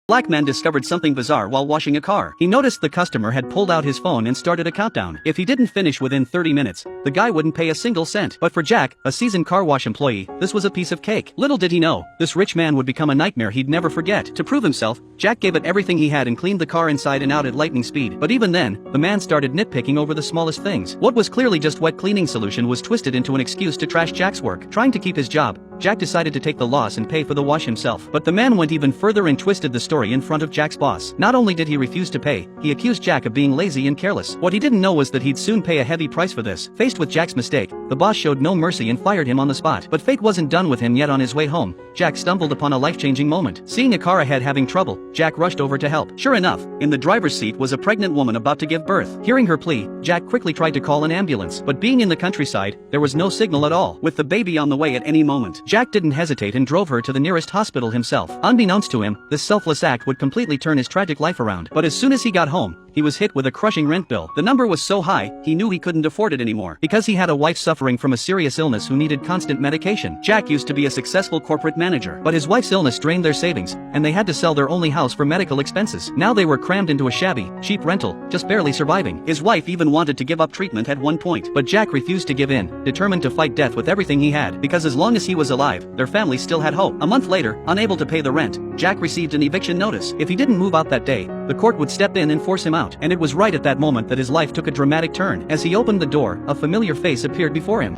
Black man discovered something bizarre while washing a car. He noticed the customer had pulled out his phone and started a countdown. If he didn't finish within 30 minutes, the guy wouldn't pay a single cent. But for Jack, a seasoned car wash employee, this was a piece of cake. Little did he know, this rich man would become a nightmare he'd never forget. To prove himself, Jack gave it everything he had and cleaned the car inside and out at lightning speed. But even then, the man started nitpicking over the smallest things. What was clearly just wet cleaning solution was twisted into an excuse to trash Jack's work. Trying to keep his job, Jack decided to take the loss and pay for the wash himself. But the man went even further and twisted the story in front of Jack's boss. Not only did he refuse to pay, he accused Jack of being lazy and careless. What he didn't know was that he'd soon pay a heavy price for this. Faced with Jack's mistake, the boss showed no mercy and fired him on the spot. But fate wasn't done with him yet. On his way home, Jack stumbled upon a life-changing moment. Seeing a car ahead having trouble, Jack rushed over to help. Sure enough, in the driver's seat was a pregnant woman about to give birth. Hearing her plea, Jack quickly tried to call an ambulance. But being in the countryside, there was no signal at all. With the baby on the way at any moment, Jack didn't hesitate and drove her to the nearest hospital himself. Unbeknownst to him, this selfless act would completely turn his tragic life around. But as soon as he got home, he was hit with a crushing rent bill. The number was so high, he knew he couldn't afford it anymore. Because he had a wife suffering from a serious illness who needed constant medication. Jack used to be a successful corporate manager, but his wife's illness drained their savings, and they had to sell their only house for medical expenses. Now they were crammed into a shabby, cheap rental, just barely surviving. His wife even wanted to give up treatment at one point, but Jack refused to give in, determined to fight death with everything he had, because as long as he was alive, their family still had hope. A month later, unable to pay the rent, Jack received an eviction notice. If he didn't move out that day, the court would step in and force him out. And it was right at that moment that his life took a dramatic turn. As he opened the door, a familiar face appeared before him.